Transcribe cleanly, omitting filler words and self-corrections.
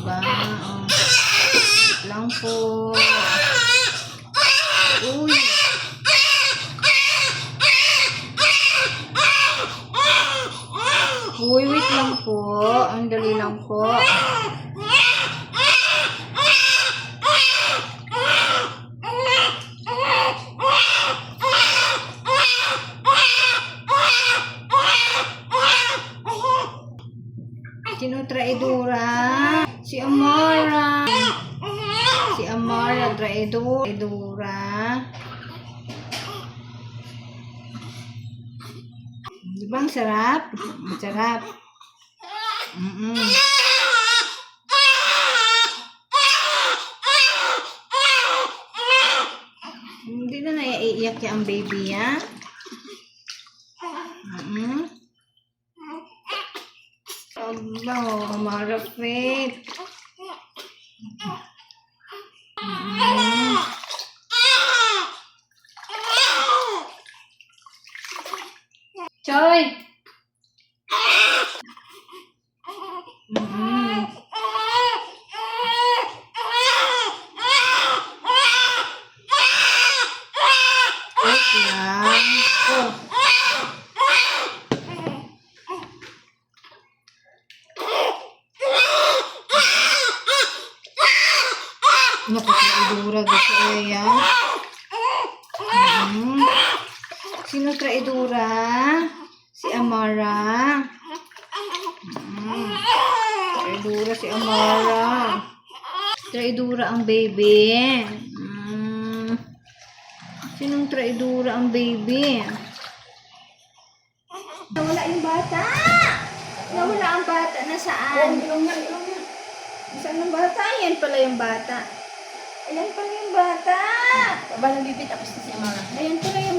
Diba? Oh. Lang po. Uy. Uy, wait lang po. Ang dali lang po. Sino traidora? Si Amara. Si Amara traidora. Di ba ang sarap? Masarap. Hindi na naiiyak yung baby, ha? Aba, marapit. Choy! Wait lang. Oh. Nakakaidura dito ya. Sino traidora? Si Amara. Traidora si Amara. Traidora ang baby. Sinong traidora ang baby? Nawala yung bata. Nawala ang bata. Nasaan? Saan ang bata? Ayan pala yung bata. Ayan pala yung bata. Baba ng bibig tapos na si Amara. Ayan pala yung